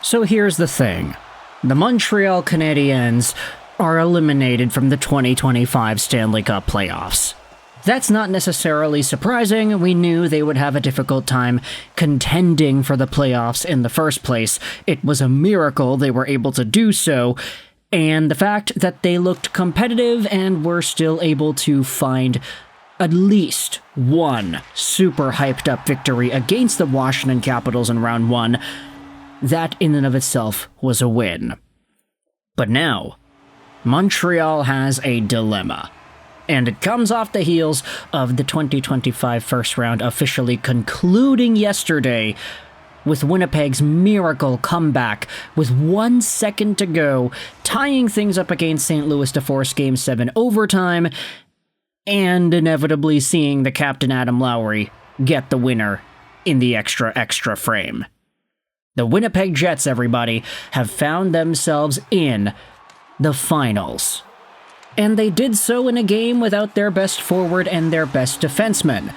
So here's the thing. The Montreal Canadiens are eliminated from the 2025 Stanley Cup Playoffs. That's not necessarily surprising. We knew they would have a difficult time contending for the playoffs in the first place. It was a miracle they were able to do so, and the fact that they looked competitive and were still able to find at least one super hyped up victory against the Washington Capitals in round one, that in and of itself was a win. But now, Montreal has a dilemma. And it comes off the heels of the 2025 first round officially concluding yesterday with Winnipeg's miracle comeback with 1 second to go, tying things up against St. Louis to force Game 7 overtime, and inevitably seeing the captain Adam Lowry get the winner in the extra frame. The Winnipeg Jets, everybody, have found themselves in the finals. And they did so in a game without their best forward and their best defenseman.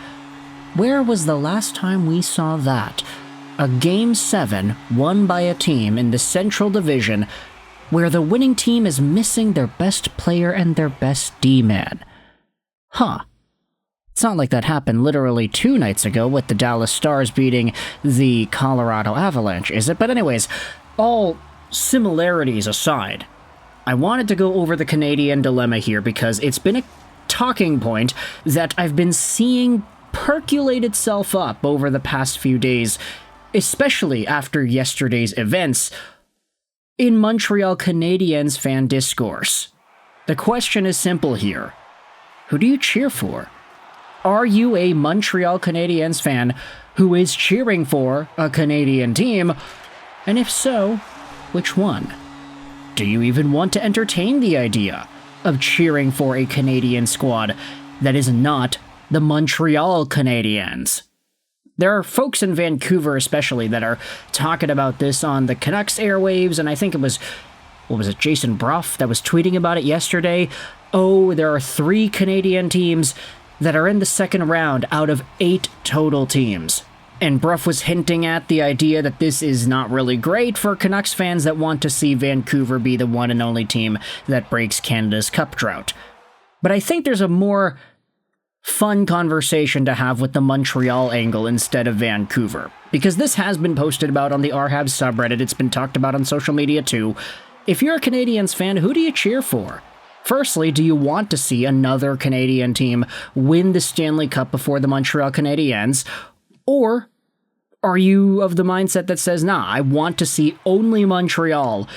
Where was the last time we saw that? A Game 7 won by a team in the Central Division where the winning team is missing their best player and their best D-man. Huh. It's not like that happened literally 2 nights ago with the Dallas Stars beating the Colorado Avalanche, is it? But anyways, all similarities aside, I wanted to go over the Canadian dilemma here because it's been a talking point that I've been seeing percolate itself up over the past few days, especially after yesterday's events, in Montreal Canadiens fan discourse. The question is simple here. Who do you cheer for? Are you a Montreal Canadiens fan who is cheering for a Canadian team? And if so, which one? Do you even want to entertain the idea of cheering for a Canadian squad that is not the Montreal Canadiens? There are folks in Vancouver especially that are talking about this on the Canucks airwaves, and I think it was, Jason Bruff that was tweeting about it yesterday. Oh, there are 3 Canadian teams that are in the second round out of 8 total teams. And Bruff was hinting at the idea that this is not really great for Canucks fans that want to see Vancouver be the one and only team that breaks Canada's cup drought. But I think there's a more fun conversation to have with the Montreal angle instead of Vancouver. Because this has been posted about on the RHAB subreddit, it's been talked about on social media too. If you're a Canadiens fan, who do you cheer for? Firstly, do you want to see another Canadian team win the Stanley Cup before the Montreal Canadiens? Or are you of the mindset that says, nah, I want to see only Montreal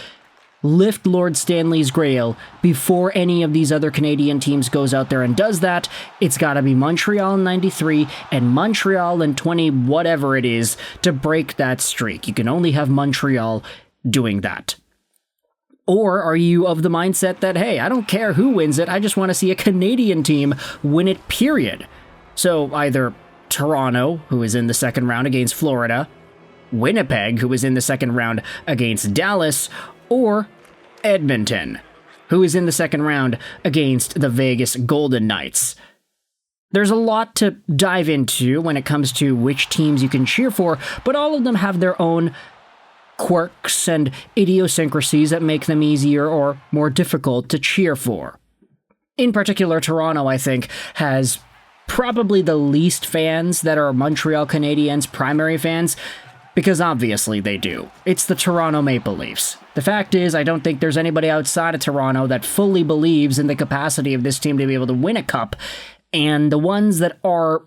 lift Lord Stanley's Grail before any of these other Canadian teams goes out there and does that? It's got to be Montreal in 93 and Montreal in 20 whatever it is to break that streak. You can only have Montreal doing that. Or are you of the mindset that, hey, I don't care who wins it, I just want to see a Canadian team win it, period? So either Toronto, who is in the second round against Florida, Winnipeg, who is in the second round against Dallas, or Edmonton, who is in the second round against the Vegas Golden Knights. There's a lot to dive into when it comes to which teams you can cheer for, but all of them have their own quirks and idiosyncrasies that make them easier or more difficult to cheer for. In particular, Toronto, I think, has probably the least fans that are Montreal Canadiens primary fans, because obviously they do. It's the Toronto Maple Leafs. The fact is, I don't think there's anybody outside of Toronto that fully believes in the capacity of this team to be able to win a cup, and the ones that are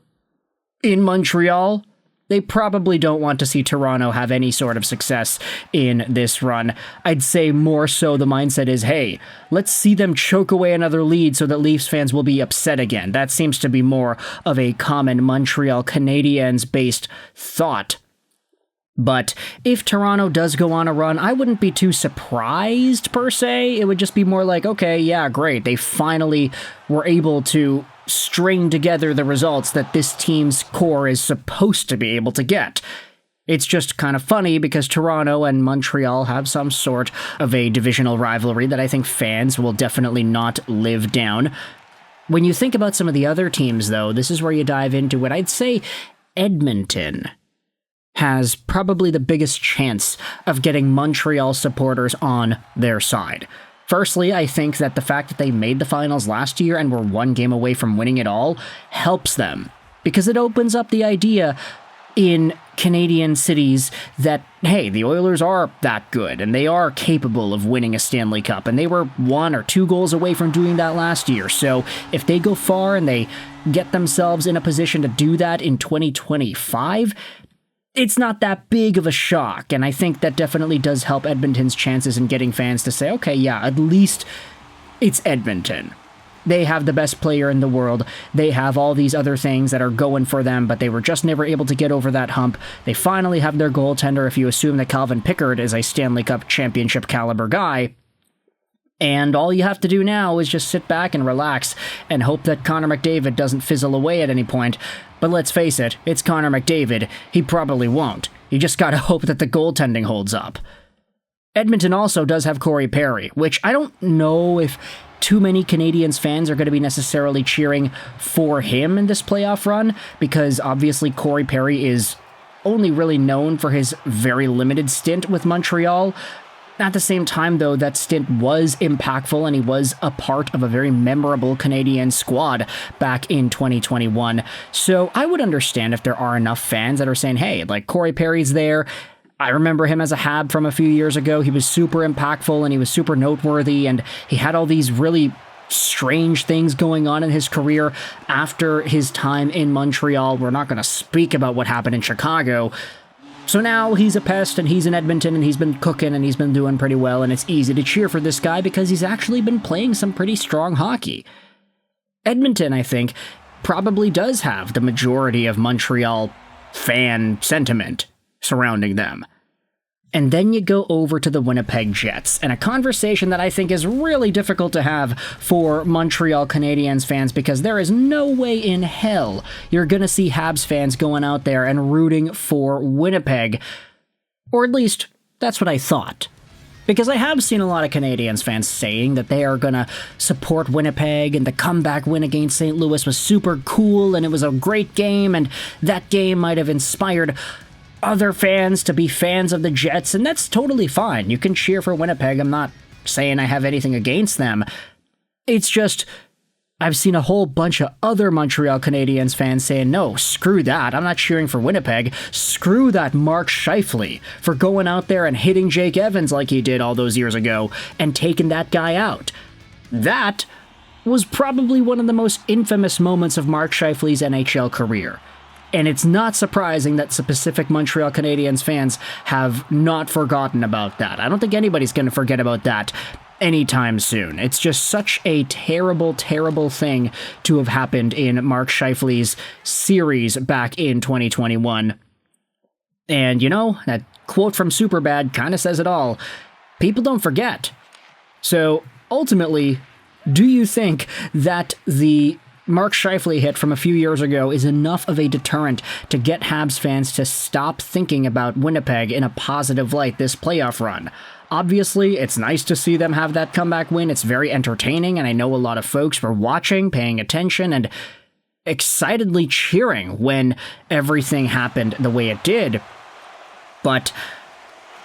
in Montreal, they probably don't want to see Toronto have any sort of success in this run. I'd say more so the mindset is, hey, let's see them choke away another lead so that Leafs fans will be upset again. That seems to be more of a common Montreal Canadiens-based thought. But if Toronto does go on a run, I wouldn't be too surprised, per se. It would just be more like, okay, yeah, great. They finally were able to string together the results that this team's core is supposed to be able to get. It's just kind of funny because Toronto and Montreal have some sort of a divisional rivalry that I think fans will definitely not live down. When you think about some of the other teams, though, this is where you dive into it. I'd say Edmonton has probably the biggest chance of getting Montreal supporters on their side. Firstly, I think that the fact that they made the finals last year and were one game away from winning it all helps them, because it opens up the idea in Canadian cities that, hey, the Oilers are that good, and they are capable of winning a Stanley Cup, and they were 1 or 2 goals away from doing that last year. So if they go far and they get themselves in a position to do that in 2025, it's not that big of a shock, and I think that definitely does help Edmonton's chances in getting fans to say, okay, yeah, at least it's Edmonton. They have the best player in the world. They have all these other things that are going for them, but they were just never able to get over that hump. They finally have their goaltender, if you assume that Calvin Pickard is a Stanley Cup championship caliber guy. And all you have to do now is just sit back and relax and hope that Connor McDavid doesn't fizzle away at any point. But let's face it, it's Connor McDavid. He probably won't. You just gotta hope that the goaltending holds up. Edmonton also does have Corey Perry, which I don't know if too many Canadiens fans are going to be necessarily cheering for him in this playoff run, because obviously Corey Perry is only really known for his very limited stint with Montreal. At the same time, though, that stint was impactful, and he was a part of a very memorable Canadian squad back in 2021. So I would understand if there are enough fans that are saying, hey, like, Corey Perry's there. I remember him as a Hab from a few years ago. He was super impactful, and he was super noteworthy, and he had all these really strange things going on in his career after his time in Montreal. We're not going to speak about what happened in Chicago. So now he's a pest, and he's in Edmonton, and he's been cooking, and he's been doing pretty well, and it's easy to cheer for this guy because he's actually been playing some pretty strong hockey. Edmonton, I think, probably does have the majority of Montreal fan sentiment surrounding them. And then you go over to the Winnipeg Jets, and a conversation that I think is really difficult to have for Montreal Canadiens fans, because there is no way in hell you're going to see Habs fans going out there and rooting for Winnipeg. Or at least, that's what I thought. Because I have seen a lot of Canadiens fans saying that they are going to support Winnipeg, and the comeback win against St. Louis was super cool, and it was a great game, and that game might have inspired other fans to be fans of the Jets, and that's totally fine. You can cheer for Winnipeg. I'm not saying I have anything against them. It's just, I've seen a whole bunch of other Montreal Canadiens fans saying, no, screw that. I'm not cheering for Winnipeg. Screw that Mark Scheifele for going out there and hitting Jake Evans like he did all those years ago and taking that guy out. That was probably one of the most infamous moments of Mark Scheifele's NHL career. And it's not surprising that specific Montreal Canadiens fans have not forgotten about that. I don't think anybody's going to forget about that anytime soon. It's just such a terrible, terrible thing to have happened in Mark Scheifele's series back in 2021. And, you know, that quote from Superbad kind of says it all. People don't forget. So, ultimately, do you think that the Mark Scheifele hit from a few years ago is enough of a deterrent to get Habs fans to stop thinking about Winnipeg in a positive light this playoff run? Obviously, it's nice to see them have that comeback win. It's very entertaining, and I know a lot of folks were watching, paying attention, and excitedly cheering when everything happened the way it did. But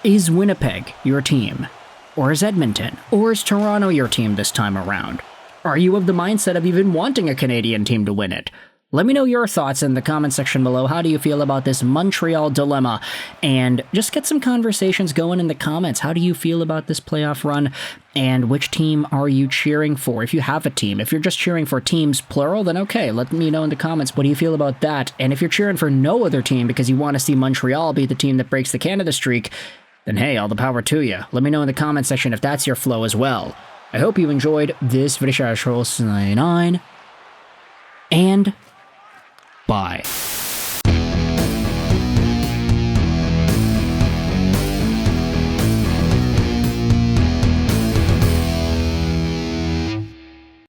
is Winnipeg your team? Or is Edmonton? Or is Toronto your team this time around? Are you of the mindset of even wanting a Canadian team to win it? Let me know your thoughts in the comment section below. How do you feel about this Montreal dilemma? And just get some conversations going in the comments. How do you feel about this playoff run? And which team are you cheering for? If you have a team. If you're just cheering for teams, plural, then okay, let me know in the comments. What do you feel about that? And if you're cheering for no other team because you want to see Montreal be the team that breaks the Canada streak, then hey, all the power to you. Let me know in the comment section if that's your flow as well. I hope you enjoyed this video. And bye.